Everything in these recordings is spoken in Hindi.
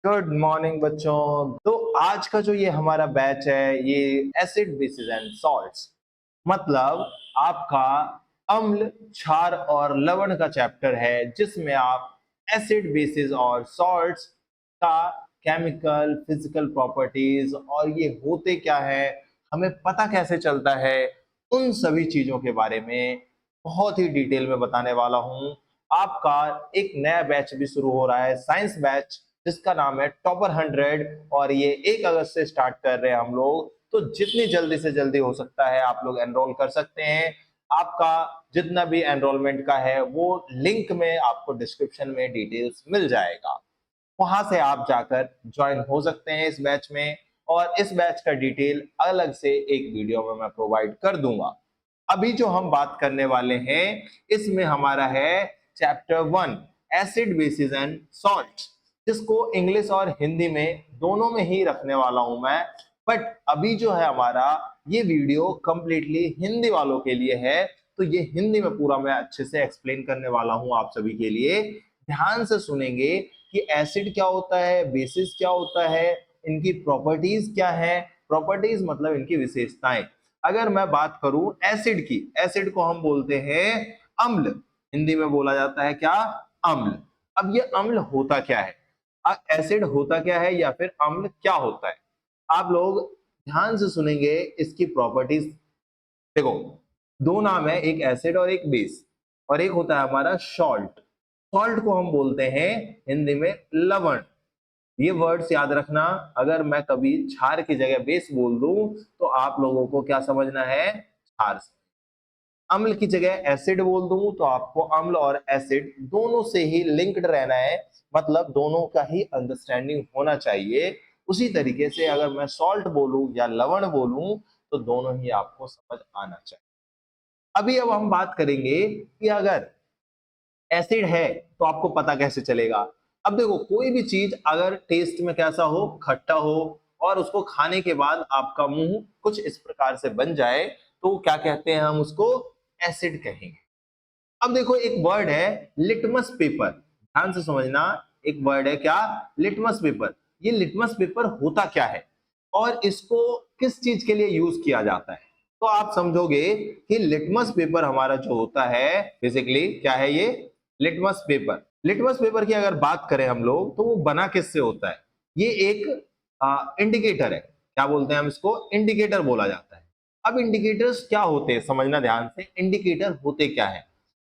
गुड मॉर्निंग बच्चों। तो आज का जो ये हमारा बैच है ये एसिड बेसिस एंड सॉल्ट्स मतलब आपका अम्ल क्षार और लवण का चैप्टर है जिसमें आप एसिड बेसिस और सॉल्ट्स का केमिकल फिजिकल प्रॉपर्टीज और ये होते क्या है, हमें पता कैसे चलता है, उन सभी चीजों के बारे में बहुत ही डिटेल में बताने वाला हूं। आपका एक नया बैच भी शुरू हो रहा है, साइंस बैच, जिसका नाम है टॉपर 100 और ये 1 अगस्त से स्टार्ट कर रहे हैं हम लोग। तो जितनी जल्दी से जल्दी हो सकता है आप लोग एनरोल कर सकते हैं। आपका जितना भी एनरोलमेंट का है वो लिंक में आपको डिस्क्रिप्शन में डिटेल्स मिल जाएगा, वहां से आप जाकर ज्वाइन हो सकते हैं इस बैच में। और इस बैच का डिटेल अलग से एक वीडियो में मैं प्रोवाइड कर दूंगा। अभी जो हम बात करने वाले हैं इसमें हमारा है chapter 1 acid basis and salt, जिसको इंग्लिश और हिंदी में दोनों में ही रखने वाला हूं मैं। बट अभी जो है हमारा ये वीडियो कंप्लीटली हिंदी वालों के लिए है, तो ये हिंदी में पूरा मैं अच्छे से एक्सप्लेन करने वाला हूं आप सभी के लिए। ध्यान से सुनेंगे कि एसिड क्या होता है, बेसिस क्या होता है, इनकी प्रॉपर्टीज क्या है। प्रॉपर्टीज मतलब इनकी विशेषताएं। अगर मैं बात करूं एसिड की, एसिड को हम बोलते हैं अम्ल, हिंदी में बोला जाता है क्या, अम्ल। अब ये अम्ल होता क्या है, एसिड होता क्या है या फिर अम्ल क्या होता है, आप लोग ध्यान से सुनेंगे इसकी प्रॉपर्टीज। देखो, दो नाम है, एक एसिड और एक बेस, और एक होता है हमारा सॉल्ट। सॉल्ट को हम बोलते हैं हिंदी में लवण। ये वर्ड्स याद रखना, अगर मैं कभी क्षार की जगह बेस बोल दूं तो आप लोगों को क्या समझना है, क्षार। अम्ल की जगह एसिड बोल दूं तो आपको अम्ल और एसिड दोनों से ही लिंक्ड रहना है, मतलब दोनों का ही अंडरस्टैंडिंग होना चाहिए। उसी तरीके से अगर मैं सॉल्ट बोलूं या लवण बोलूं तो दोनों ही आपको समझ आना चाहिए। अभी अब हम बात करेंगे कि अगर एसिड है तो आपको पता कैसे चलेगा। अब देखो, कोई भी चीज अगर टेस्ट में कैसा हो, खट्टा हो, और उसको खाने के बाद आपका मुंह कुछ इस प्रकार से बन जाए तो क्या कहते हैं, हम उसको एसिड कहेंगे। अब देखो, एक वर्ड है लिटमस पेपर, ध्यान से समझना। एक वर्ड है क्या, लिटमस पेपर। ये लिटमस पेपर होता क्या है और इसको किस चीज के लिए यूज किया जाता है, तो आप समझोगे कि लिटमस पेपर हमारा जो होता है बेसिकली क्या है, ये लिटमस पेपर। लिटमस पेपर की अगर बात करें हम लोग तो वो बना किससे होता है, ये एक इंडिकेटर है। क्या बोलते हैं हम इसको, इंडिकेटर बोला जाता है। अब इंडिकेटर्स क्या होते हैं समझना ध्यान से, इंडिकेटर होते क्या है।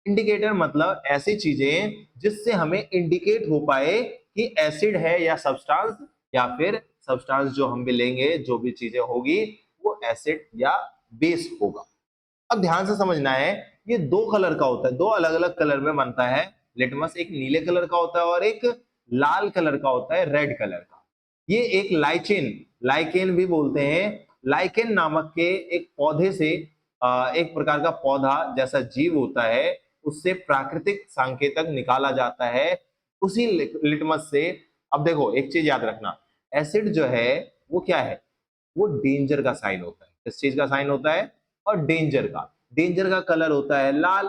इंडिकेटर मतलब ऐसी चीजें जिससे हमें इंडिकेट हो पाए कि एसिड है या सब्सटेंस, या फिर सब्सटेंस जो हम भी लेंगे, जो भी चीजें होगी वो एसिड या बेस होगा। अब ध्यान से समझना है, ये दो कलर का होता है, दो अलग अलग कलर में बनता है लिटमस। एक नीले कलर का होता है और एक लाल कलर का होता है, रेड कलर का। ये एक लाइचेन, लाइकेन भी बोलते हैं, लाइकेन नामक के एक पौधे से, एक प्रकार का पौधा जैसा जीव होता है, उससे प्राकृतिक संकेतक निकाला जाता है, उसी लिटमस से। अब देखो, एक चीज याद रखना, एसिड जो है वो क्या है, वो डेंजर का साइन होता है। किस चीज का साइन होता है, और डेंजर का। डेंजर का कलर होता है लाल।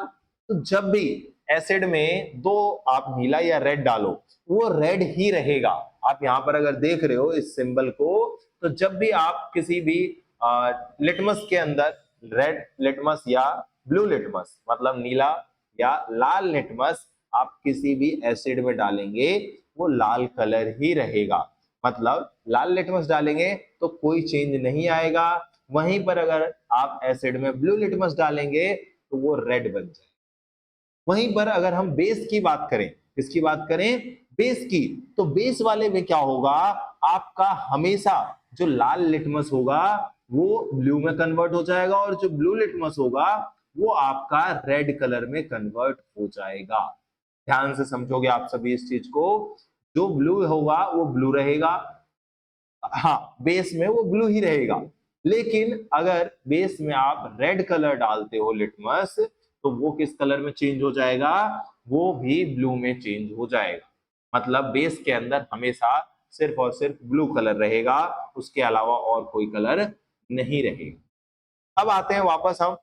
तो जब भी एसिड में दो आप नीला या रेड डालो, वो रेड ही रहेगा। आप यहां पर अगर देख रहे हो इस सिंबल को, तो जब भी आप किसी भी लिटमस के अंदर रेड लिटमस या ब्लू लिटमस मतलब नीला या लाल लिटमस आप किसी भी एसिड में डालेंगे, वो लाल कलर ही रहेगा। मतलब लाल लिटमस डालेंगे तो कोई चेंज नहीं आएगा। वहीं पर अगर आप एसिड में ब्लू लिटमस डालेंगे तो वो रेड बन जाए। वहीं पर अगर हम बेस की बात करें, किसकी बात करें, बेस की, तो बेस वाले में क्या होगा, आपका हमेशा जो लाल लिटमस होगा वो ब्लू में कन्वर्ट हो जाएगा, और जो ब्लू लिटमस होगा वो आपका रेड कलर में कन्वर्ट हो जाएगा। ध्यान से समझोगे आप सभी इस चीज को, जो ब्लू होगा वो ब्लू रहेगा, हाँ बेस में वो ब्लू ही रहेगा। लेकिन अगर बेस में आप रेड कलर डालते हो लिटमस, तो वो किस कलर में चेंज हो जाएगा, वो भी ब्लू में चेंज हो जाएगा। मतलब बेस के अंदर हमेशा सिर्फ और सिर्फ ब्लू कलर रहेगा, उसके अलावा और कोई कलर नहीं रहेगा। अब आते हैं वापस हम,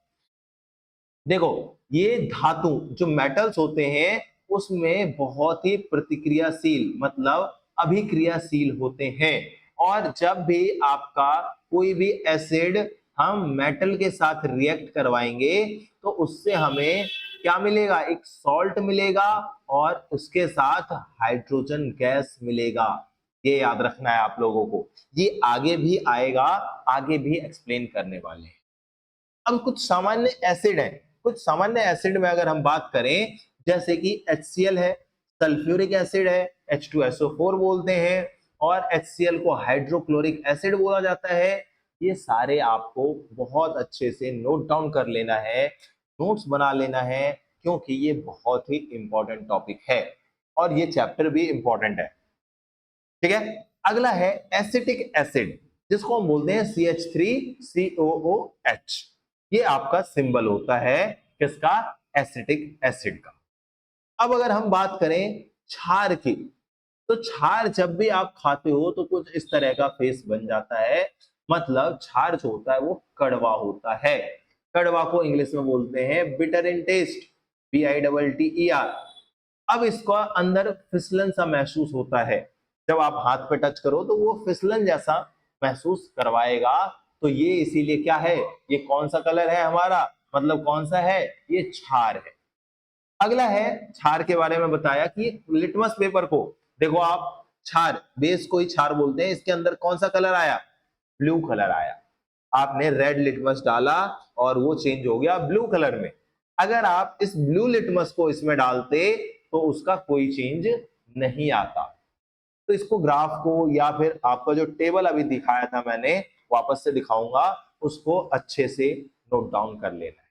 देखो, ये धातु जो मेटल्स होते हैं उसमें बहुत ही प्रतिक्रियाशील, मतलब अभिक्रियाशील होते हैं। और जब भी आपका कोई भी एसिड हम मेटल के साथ रिएक्ट करवाएंगे तो उससे हमें क्या मिलेगा, एक सॉल्ट मिलेगा और उसके साथ हाइड्रोजन गैस मिलेगा। ये याद रखना है आप लोगों को, ये आगे भी आएगा, आगे भी एक्सप्लेन करने वाले हैं। अब कुछ सामान्य एसिड हैं, कुछ सामान्य एसिड में अगर हम बात करें जैसे कि HCl है, सल्फ्यूरिक एसिड है, H2SO4 बोलते हैं, और HCl को हाइड्रोक्लोरिक एसिड बोला जाता है। ये सारे आपको बहुत अच्छे से नोट डाउन कर लेना है, नोट्स बना लेना है, क्योंकि ये बहुत ही इंपॉर्टेंट टॉपिक है और ये चैप्टर भी इंपॉर्टेंट है। ठीक है, अगला है एसिटिक एसिड, जिसको हम बोलते हैं CH3COOH। ये आपका सिंबल होता है किसका, एसिटिक एसिड का। अब अगर हम बात करें क्षार की, तो क्षार जब भी आप खाते हो तो कुछ इस तरह का फेस बन जाता है, मतलब क्षार जो होता है वो कड़वा होता है। कड़वा को इंग्लिश में बोलते हैं बिटर इन टेस्ट, BITTER। अब इसका अंदर फिसलन सा महसूस होता है, जब आप हाथ पे टच करो तो वो फिसलन जैसा महसूस करवाएगा। तो ये इसीलिए क्या है, ये कौन सा कलर है हमारा, मतलब कौन सा है, ये क्षार है। अगला है, क्षार के बारे में बताया कि लिटमस पेपर को देखो आप, क्षार बेस को ही क्षार बोलते हैं, इसके अंदर कौन सा कलर आया, ब्लू कलर आया। आपने रेड लिटमस डाला और वो चेंज हो गया ब्लू कलर में। अगर आप इस ब्लू लिटमस को इसमें डालते तो उसका कोई चेंज नहीं आता। तो इसको ग्राफ को या फिर आपका जो टेबल अभी दिखाया था मैंने, वापस से दिखाऊंगा, उसको अच्छे से नोट डाउन कर लेना है।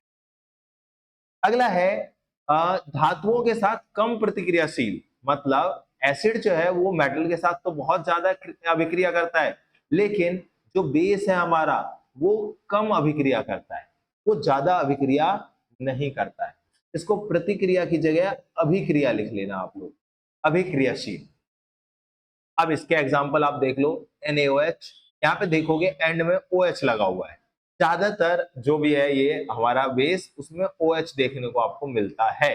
अगला है धातुओं के साथ कम प्रतिक्रियाशील, मतलब एसिड जो है वो मेटल के साथ तो बहुत ज्यादा अभिक्रिया करता है, लेकिन जो बेस है हमारा वो कम अभिक्रिया करता है, वो ज्यादा अभिक्रिया नहीं करता है। इसको प्रतिक्रिया की जगह अभिक्रिया लिख लेना आप लोग, अभिक्रियाशील। अब इसके एग्जाम्पल आप देख लो, NaOH, यहाँ पे देखोगे एंड में OH लगा हुआ है। ज्यादातर जो भी है ये हमारा बेस, उसमें OH देखने को आपको मिलता है।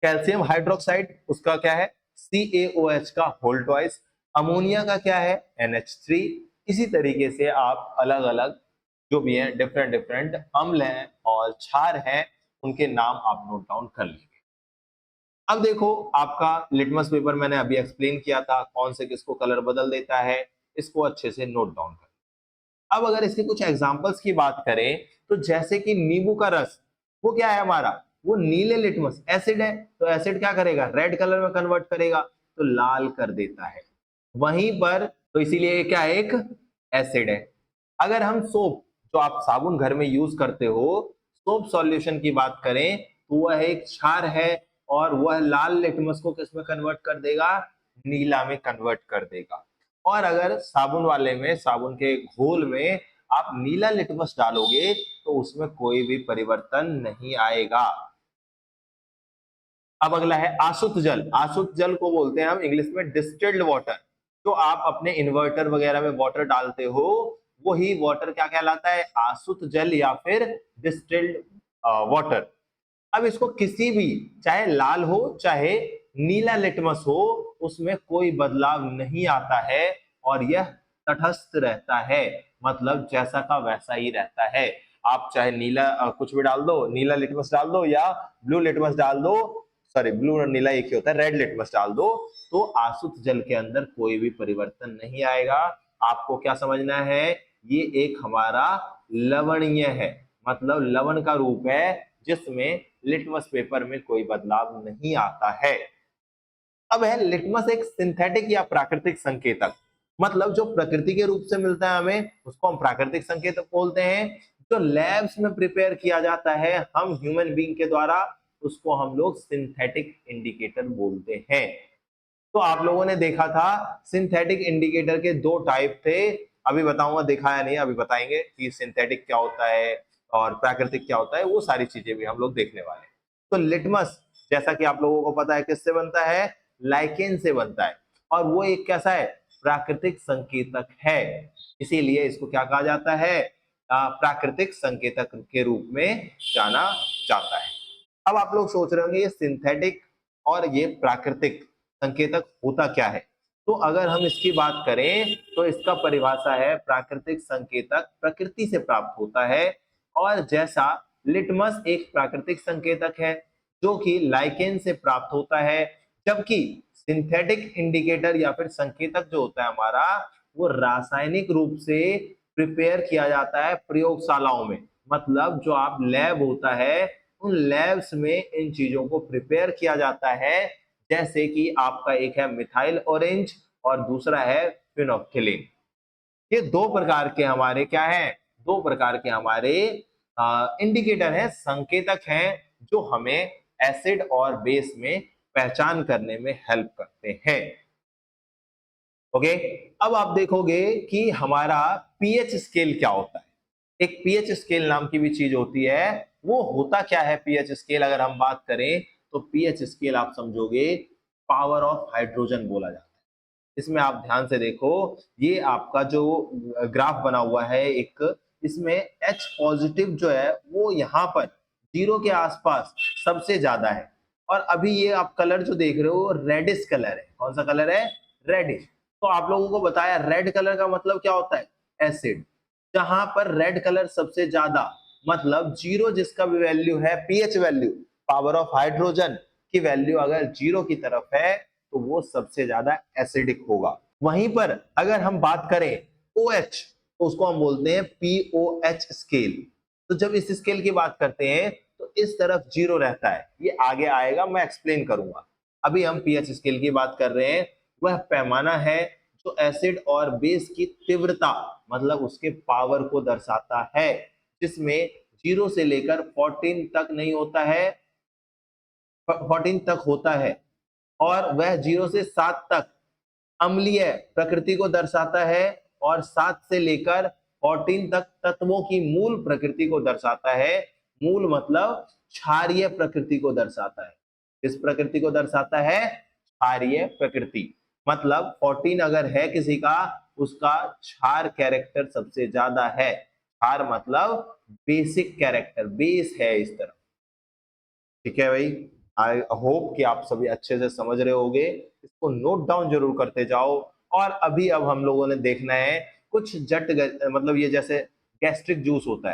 कैल्शियम हाइड्रोक्साइड, उसका क्या है, CaOH का होल ट्वाइस। अमोनिया का क्या है, NH3। इसी तरीके से आप अलग अलग जो भी है डिफरेंट डिफरेंट अम्ल हैं और क्षार हैं, उनके नाम आप नोट डाउन कर लेंगे। अब देखो, आपका लिटमस पेपर मैंने अभी एक्सप्लेन किया था कौन से किसको कलर बदल देता है, इसको अच्छे से नोट डाउन कर। अब अगर इसके कुछ एग्जांपल्स की बात करें तो जैसे कि नींबू का रस, वो क्या है हमारा, वो नीले लिटमस एसिड है, तो एसिड क्या करेगा, रेड कलर में कन्वर्ट करेगा, तो लाल कर देता है। वहीं पर तो इसीलिए क्या है, एक एसिड है। अगर हम सोप, जो आप साबुन घर में यूज करते हो, सोप सॉल्यूशन की बात करें तो वह एक क्षार है और वह लाल लिटमस को किस में कन्वर्ट कर देगा, नीला में कन्वर्ट कर देगा। और अगर साबुन वाले में, साबुन के घोल में आप नीला लिटमस डालोगे तो उसमें कोई भी परिवर्तन नहीं आएगा। अब अगला है आसुत जल। आसुत जल को बोलते हैं हम इंग्लिश में डिस्टिल्ड वाटर। जो आप अपने इन्वर्टर वगैरह में वाटर डालते हो, वही वाटर क्या कहलाता है, आसुत जल या फिर डिस्टिल्ड वाटर। अब इसको किसी भी, चाहे लाल हो चाहे नीला लिटमस हो, उसमें कोई बदलाव नहीं आता है और यह तटस्थ रहता है, मतलब जैसा का वैसा ही रहता है। आप चाहे नीला कुछ भी डाल दो, नीला लिटमस डाल दो या ब्लू लिटमस डाल दो, सॉरी ब्लू और नीला एक ही होता है, रेड लिटमस डाल दो, तो आसुत जल के अंदर कोई भी परिवर्तन नहीं आएगा। आपको क्या समझना है, ये एक हमारा लवणीय है, मतलब लवण का रूप है जिसमें लिटमस पेपर में कोई बदलाव नहीं आता है। अब है लिटमस एक सिंथेटिक या प्राकृतिक संकेतक, मतलब जो प्रकृति के रूप से मिलता है हमें, उसको हम प्राकृतिक संकेतक बोलते हैं। जो लैब्स में प्रिपेयर किया जाता है हम ह्यूमन बीइंग के द्वारा, उसको हम लोग सिंथेटिक इंडिकेटर बोलते हैं। तो आप लोगों ने देखा था सिंथेटिक इंडिकेटर के दो टाइप थे, अभी बताऊंगा, देखा या नहीं अभी बताएंगे कि सिंथेटिक क्या होता है और प्राकृतिक क्या होता है, वो सारी चीजें भी हम लोग देखने वाले हैं। तो लिटमस, जैसा कि आप लोगों को पता है किससे बनता है, लाइकेन से बनता है, और वो एक कैसा है, प्राकृतिक संकेतक है, इसीलिए इसको क्या कहा जाता है, प्राकृतिक संकेतक के रूप में जाना जाता है। अब आप लोग सोच रहे होंगे ये सिंथेटिक और ये प्राकृतिक, संकेतक होता क्या है? तो अगर हम इसकी बात करें तो इसका परिभाषा है प्राकृतिक संकेतक प्रकृति से प्राप्त होता है, और जैसा लिटमस एक प्राकृतिक संकेतक है जो कि लाइकेन से प्राप्त होता है, जबकि सिंथेटिक इंडिकेटर या फिर संकेतक जो होता है हमारा वो रासायनिक रूप से प्रिपेयर किया जाता है प्रयोगशालाओं में। मतलब जो आप लैब होता है उन लैब्स में इन चीजों को प्रिपेयर किया जाता है, जैसे कि आपका एक है मिथाइल ऑरेंज और दूसरा है फिनोक्सिलिन। ये दो प्रकार के हमारे क्या हैं, दो प्रकार के हमारे इंडिकेटर हैं, संकेतक हैं जो हमें एसिड और बेस में पहचान करने में हेल्प करते हैं। ओके, अब आप देखोगे कि हमारा पीएच स्केल क्या होता है। एक पीएच स्केल नाम की भी चीज होती है, वो होता क्या है पीएच स्केल अगर हम बात करें तो पीएच स्केल आप समझोगे पावर ऑफ हाइड्रोजन बोला जाता है। इसमें आप ध्यान से देखो, ये आपका जो ग्राफ बना हुआ है एक, इसमें H पॉजिटिव जो है वो यहाँ पर 0 के आसपास सबसे ज्यादा है, और अभी ये आप कलर जो देख रहे हो रेडिश कलर है। कौन सा कलर है? रेडिश। तो आप लोगों को बताया रेड कलर का मतलब क्या होता है? एसिड। जहां पर रेड कलर सबसे ज्यादा, मतलब 0 जिसका भी वैल्यू है pH value, power of hydrogen की वैल्यू अगर 0 की तरफ है तो वो सबसे ज्यादा एसिडिक होगा। वहीं पर अगर हम बात करें OH तो उसको हम बोलते हैं POH स्केल। तो जब इस स्केल की बात करते हैं तो इस तरफ 0 रहता है, ये आगे आएगा मैं एक्सप्लेन करूंगा। अभी हम पीएच स्केल की बात कर रहे हैं, वह पैमाना है जो एसिड और बेस की तीव्रता मतलब उसके पावर को दर्शाता है, जिसमें 0 से लेकर 14 तक नहीं होता है, 14 तक होता है, और वह 0 से 7 तक अम्लीय प्रकृति को दर्शाता है, और 7 से लेकर 14 तक तत्वों की मूल प्रकृति को दर्शाता है। मूल मतलब क्षारीय प्रकृति को दर्शाता है। किस प्रकृति को दर्शाता है? क्षारीय प्रकृति। मतलब 14 अगर है किसी का, उसका क्षार कैरेक्टर सबसे ज्यादा है। क्षार मतलब बेसिक कैरेक्टर, बेस है इस तरह। ठीक है भाई, आई होप कि आप सभी अच्छे से समझ रहे होगे, इसको नोट डाउन जरूर करते जाओ। और अभी अब हम लोगों ने देखना है कुछ मतलब ये जैसे गैस्ट्रिक जूस होता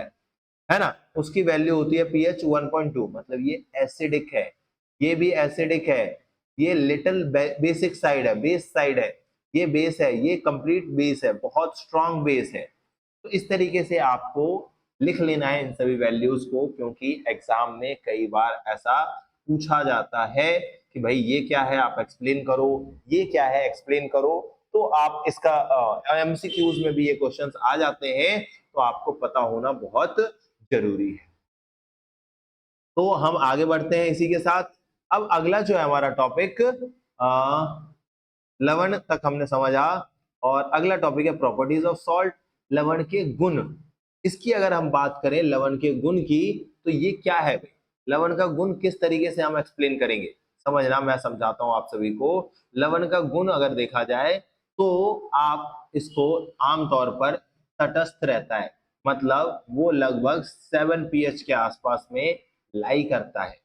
है ना, उसकी वैल्यू होती है पीएच 1.2, मतलब ये एसिडिक है, ये भी एसिडिक है, ये लिटिल बेसिक साइड है, बेस साइड है, ये बेस है, ये कंप्लीट बेस है, बहुत स्ट्रॉन्ग बेस है। तो इस तरीके से आपको लिख लेना है इन सभी वैल्यूज को, क्योंकि एग्जाम में कई बार ऐसा पूछा जाता है कि भाई ये क्या है आप एक्सप्लेन करो, ये क्या है एक्सप्लेन करो। तो आप इसका एमसीक्यूज में भी ये क्वेश्चंस आ जाते हैं, तो आपको पता होना बहुत जरूरी है। तो हम आगे बढ़ते हैं इसी के साथ। अब अगला जो है हमारा टॉपिक, लवण तक हमने समझा, और अगला टॉपिक है प्रॉपर्टीज ऑफ सॉल्ट, लवण के गुण। इसकी अगर हम बात करें लवण के गुण की, तो ये क्या है भाई, लवण का गुण किस तरीके से हम एक्सप्लेन करेंगे, समझना, मैं समझाता हूं आप सभी को। लवण का गुण अगर देखा जाए तो आप इसको आमतौर पर तटस्थ रहता है, मतलब वो लगभग 7 pH के आसपास में लाई करता है।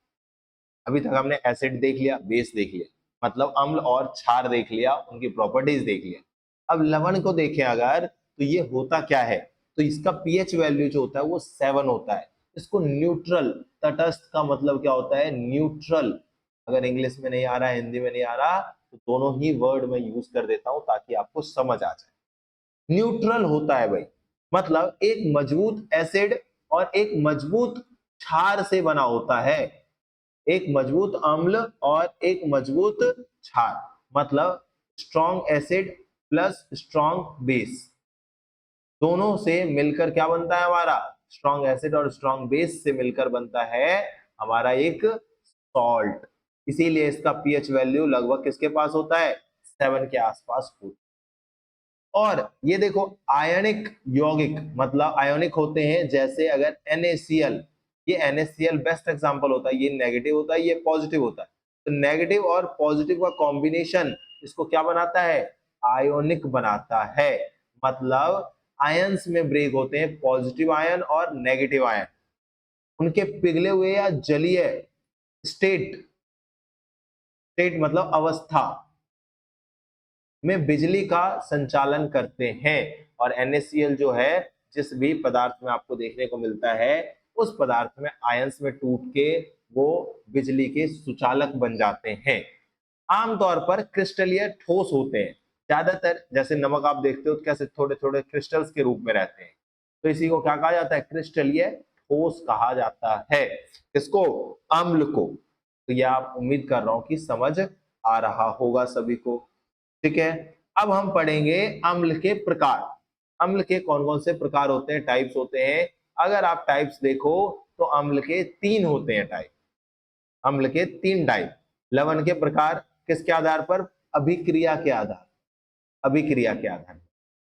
अभी तक हमने एसिड देख लिया, बेस देख लिया, मतलब अम्ल और क्षार देख लिया, उनकी प्रॉपर्टीज देख लिया। अब लवण को देखें अगर, तो ये होता क्या है, तो इसका पीएच वैल्यू जो होता है वो 7 होता है। इसको न्यूट्रल, तटस्थ का मतलब क्या होता है? न्यूट्रल। अगर इंग्लिश में नहीं आ रहा है, हिंदी में नहीं आ रहा, तो दोनों ही वर्ड में यूज कर देता हूं ताकि आपको समझ आ जाए। न्यूट्रल होता है भाई, मतलब एक मजबूत एसिड और एक मजबूत क्षार से बना होता है। एक मजबूत अम्ल और एक मजबूत क्षार, मतलब strong acid plus strong base, दोनों से मिलकर क्या बनता है हमारा? स्ट्रॉन्ग एसिड और स्ट्रॉन्ग बेस से मिलकर बनता है हमारा एक सॉल्ट। इसीलिए इसका पीएच वैल्यू लगभग किसके पास होता है? 7 के आसपास होता है। और ये देखो आयनिक यौगिक, मतलब आयोनिक होते हैं, जैसे अगर NaCl, ये NaCl बेस्ट एग्जांपल होता है, ये नेगेटिव होता है, ये पॉजिटिव होता है। तो नेगेटिव और पॉजिटिव का कॉम्बिनेशन इसको क्या बनाता है? आयोनिक बनाता है। मतलब आयंस में ब्रेक होते हैं, पॉजिटिव आयन और नेगेटिव आयन, उनके पिघले हुए या जलीय स्टेट, स्टेट मतलब अवस्था, में बिजली का संचालन करते हैं। और NaCl जो है जिस भी पदार्थ में आपको देखने को मिलता है उस पदार्थ में आयंस में टूट के वो बिजली के सुचालक बन जाते हैं। आमतौर पर क्रिस्टलीय ठोस होते हैं, ज्यादातर जैसे नमक आप देखते हो कैसे थोड़े थोड़े क्रिस्टल्स के रूप में रहते हैं, तो इसी को क्या कहा जाता है, क्रिस्टलीय ठोस कहा जाता है। किसको, अम्ल को। तो ये आप उम्मीद कर रहा हूं कि समझ आ रहा होगा सभी को। ठीक है, अब हम पढ़ेंगे अम्ल के प्रकार। अम्ल के कौन कौन से प्रकार होते हैं, टाइप्स होते हैं। अगर आप टाइप्स देखो तो अम्ल के 3 होते हैं टाइप। अम्ल के 3 टाइप। लवण के प्रकार किसके आधार पर, अभिक्रिया के आधार, अभिक्रिया के आधार।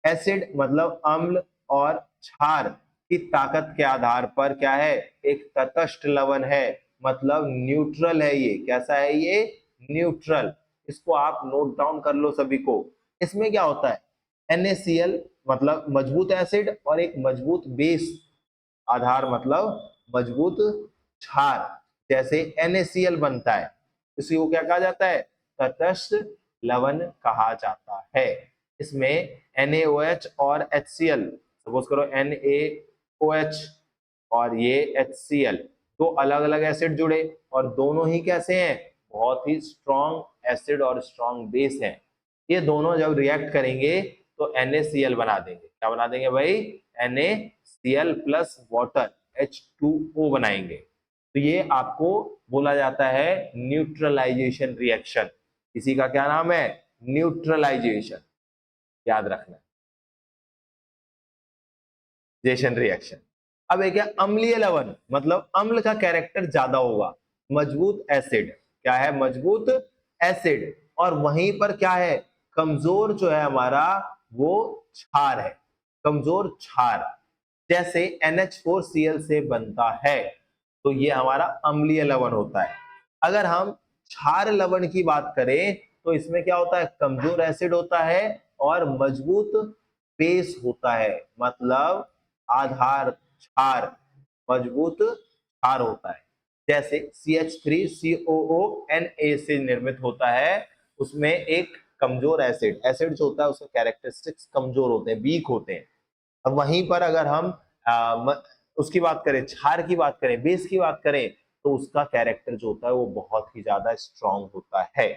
एसिड मतलब अम्ल और क्षार की ताकत के आधार पर क्या है, एक तटस्थ लवण है, मतलब न्यूट्रल है। ये कैसा है, ये न्यूट्रल। इसको आप नोट डाउन कर लो सभी को। इसमें क्या होता है, NaCl मतलब मजबूत एसिड और एक मजबूत बेस, आधार मतलब मजबूत क्षार, जैसे NaCl बनता है, इसी को क्या कहा जाता है, तटस्थ लवण कहा जाता है। इसमें NaOH और HCl, सपोज करो NaOH और ये HCl, दो अलग अलग एसिड जुड़े और दोनों ही कैसे हैं, बहुत ही स्ट्रॉन्ग एसिड और स्ट्रॉन्ग बेस हैं। ये दोनों जब रिएक्ट करेंगे तो NaCl बना देंगे। क्या बना देंगे भाई, NaCl प्लस वाटर H2O बनाएंगे। तो ये आपको बोला जाता है न्यूट्रलाइजेशन रिएक्शन। इसी का क्या नाम है, न्यूट्रलाइजेशन, याद रखना, जेशन रिएक्शन। अब एक है अम्लीय लवण, मतलब अम्ल का कैरेक्टर ज्यादा होगा, मजबूत एसिड, क्या है, मजबूत एसिड, और वहीं पर क्या है, कमजोर जो है हमारा वो क्षार है, कमजोर क्षार, जैसे NH4Cl से बनता है। तो ये हमारा अम्लीय लवण होता है। अगर हम क्षार लवण की बात करें तो इसमें क्या होता है, कमजोर एसिड होता है और मजबूत बेस होता है, मतलब आधार क्षार, मजबूत क्षार होता है। जैसे CH3COONA से निर्मित होता है, उसमें एक कमजोर एसिड, एसिड जो होता है उसके कैरेक्टरिस्टिक्स कमजोर होते हैं, वीक होते हैं। अब वहीं पर अगर हम उसकी बात करें, क्षार की बात करें, बेस की बात करें, तो उसका कैरेक्टर जो होता है वो बहुत ही ज्यादा स्ट्रांग होता है।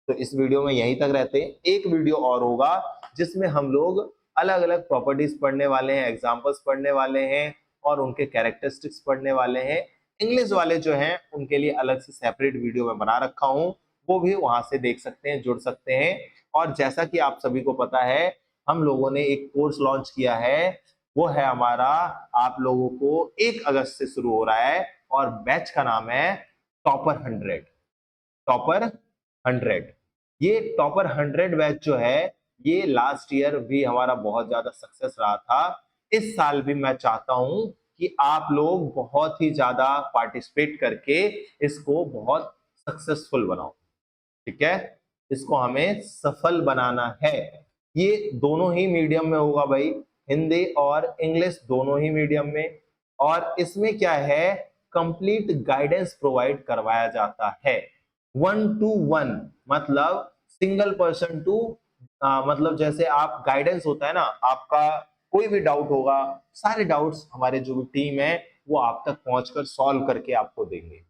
तो इस वीडियो में यहीं तक रहते हैं, एक वीडियो और होगा जिसमें हम लोग अलग अलग प्रॉपर्टीज पढ़ने वाले हैं, एग्जांपल्स पढ़ने वाले हैं और उनके कैरेक्टरिस्टिक्स पढ़ने वाले हैं। इंग्लिश वाले जो हैं उनके लिए अलग से सेपरेट वीडियो में बना रखा हूं, वो भी वहां से देख सकते हैं, जुड़ सकते हैं। और जैसा कि आप सभी को पता है, हम लोगों ने एक कोर्स लॉन्च किया है, वो है हमारा, आप लोगों को 1 अगस्त से शुरू हो रहा है और बैच का नाम है टॉपर 100। टॉपर 100, ये टॉपर 100 बैच जो है, ये लास्ट ईयर भी हमारा बहुत ज्यादा सक्सेस रहा था। इस साल भी मैं चाहता हूं कि आप लोग बहुत ही ज्यादा पार्टिसिपेट करके इसको बहुत सक्सेसफुल बनाओ। ठीक है, इसको हमें सफल बनाना है। ये दोनों ही मीडियम में होगा भाई, हिंदी और इंग्लिश दोनों ही मीडियम में। और इसमें क्या है, कंप्लीट गाइडेंस प्रोवाइड करवाया जाता है, 1 to 1, मतलब सिंगल पर्सन टू, मतलब जैसे आप गाइडेंस होता है ना, आपका कोई भी डाउट होगा, सारे डाउट्स हमारे जो भी टीम है वो आप तक पहुंचकर सॉल्व करके आपको देंगे।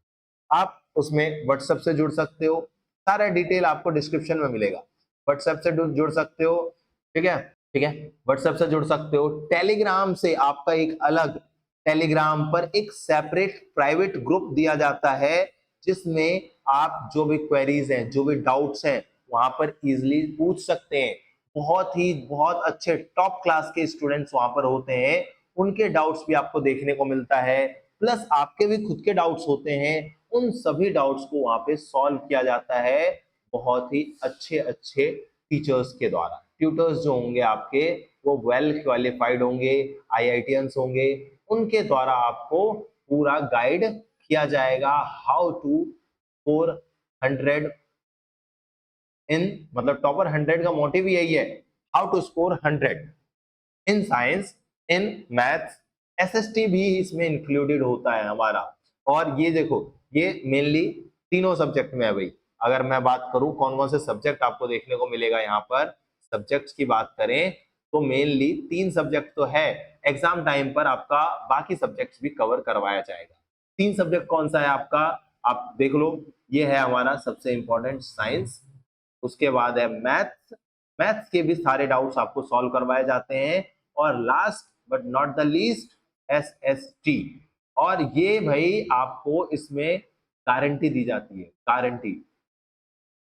आप उसमें व्हाट्सएप से जुड़ सकते हो, सारा डिटेल आपको डिस्क्रिप्शन में मिलेगा, व्हाट्सएप से जुड़ सकते हो। ठीक है, ठीक है, व्हाट्सएप से जुड़ सकते हो। टेलीग्राम से आपका एक अलग, टेलीग्राम पर एक सेपरेट प्राइवेट ग्रुप दिया जाता है, जिसमें आप जो भी क्वेरीज हैं, जो भी डाउट्स हैं, वहां पर इजीली पूछ सकते हैं। बहुत अच्छे टॉप क्लास के स्टूडेंट्स वहां पर होते हैं, उनके डाउट्स भी आपको देखने को मिलता है, प्लस आपके भी खुद के डाउट्स होते हैं, उन सभी डाउट्स को वहां पे सॉल्व किया जाता है बहुत ही अच्छे अच्छे टीचर्स के द्वारा। ट्यूटर्स जो होंगे आपके वो वेल क्वालिफाइड होंगे, IITians होंगे, उनके द्वारा आपको पूरा गाइड किया जाएगा हाउ टू स्कोर 100 इन, मतलब टॉपर 100 का मोटिव यही है, how to score 100 in science, in maths. SST भी इसमें इंक्लूडेड होता है हमारा। और ये देखो, ये मेनली तीनों सब्जेक्ट में है भाई, अगर मैं बात करूं कौन कौन से सब्जेक्ट आपको देखने को मिलेगा यहाँ पर, सब्जेक्ट्स की बात करें तो मेनली 3 सब्जेक्ट तो है, एग्जाम टाइम पर आपका बाकी सब्जेक्ट्स भी कवर करवाया जाएगा। 3 सब्जेक्ट कौन सा है आपका, आप देख लो, ये है हमारा सबसे इंपॉर्टेंट साइंस, उसके बाद है मैथ्स, मैथ्स के भी सारे डाउट्स आपको सॉल्व करवाए जाते हैं, और last but not the least SST. और ये भाई आपको इसमें गारंटी दी जाती है, गारंटी,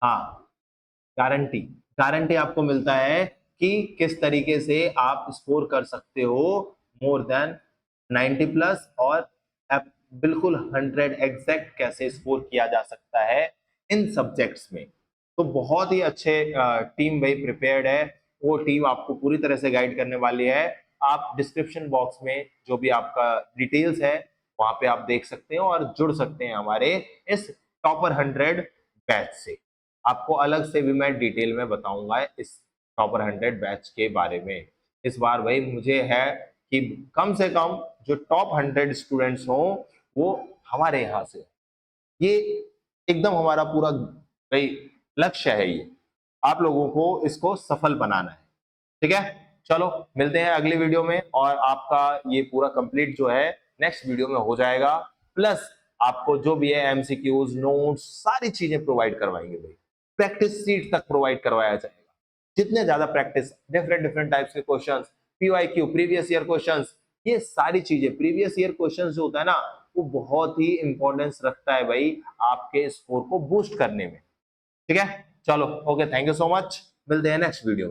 हाँ गारंटी, गारंटी आपको मिलता है कि किस तरीके से आप स्कोर कर सकते हो मोर देन 90 प्लस, और बिल्कुल 100 एग्जैक्ट कैसे स्कोर किया जा सकता है इन सब्जेक्ट्स में। तो बहुत ही अच्छे टीम भाई प्रिपेयर्ड है, वो टीम आपको पूरी तरह से गाइड करने वाली है। आप डिस्क्रिप्शन बॉक्स में जो भी आपका डिटेल्स है वहां पे आप देख सकते हैं और जुड़ सकते हैं हमारे इस टॉपर 100 बैच से। आपको अलग से भी मैं डिटेल में बताऊंगा इस टॉपर 100 बैच के बारे में। इस बार भाई मुझे है कि कम से कम जो टॉप 100 स्टूडेंट्स हों वो हमारे यहाँ से, ये एकदम हमारा पूरा भाई लक्ष्य है, ये आप लोगों को इसको सफल बनाना है। ठीक है, चलो मिलते हैं अगली वीडियो में, और आपका ये पूरा कंप्लीट जो है नेक्स्ट वीडियो में हो जाएगा, प्लस आपको जो भी है एमसीक्यूज नोट्स सारी चीजें प्रोवाइड करवाएंगे भाई, प्रैक्टिस सीट तक प्रोवाइड करवाया जाएगा। जितने ज्यादा प्रैक्टिस, डिफरेंट डिफरेंट टाइप्स के questions, PYQ previous year questions, ये सारी चीजें, प्रीवियस ईयर क्वेश्चंस जो होता है ना वो बहुत ही इंपॉर्टेंस रखता है भाई आपके स्कोर को बूस्ट करने में। ठीक है, चलो okay, thank you so much, मिलते हैं नेक्स्ट वीडियो में।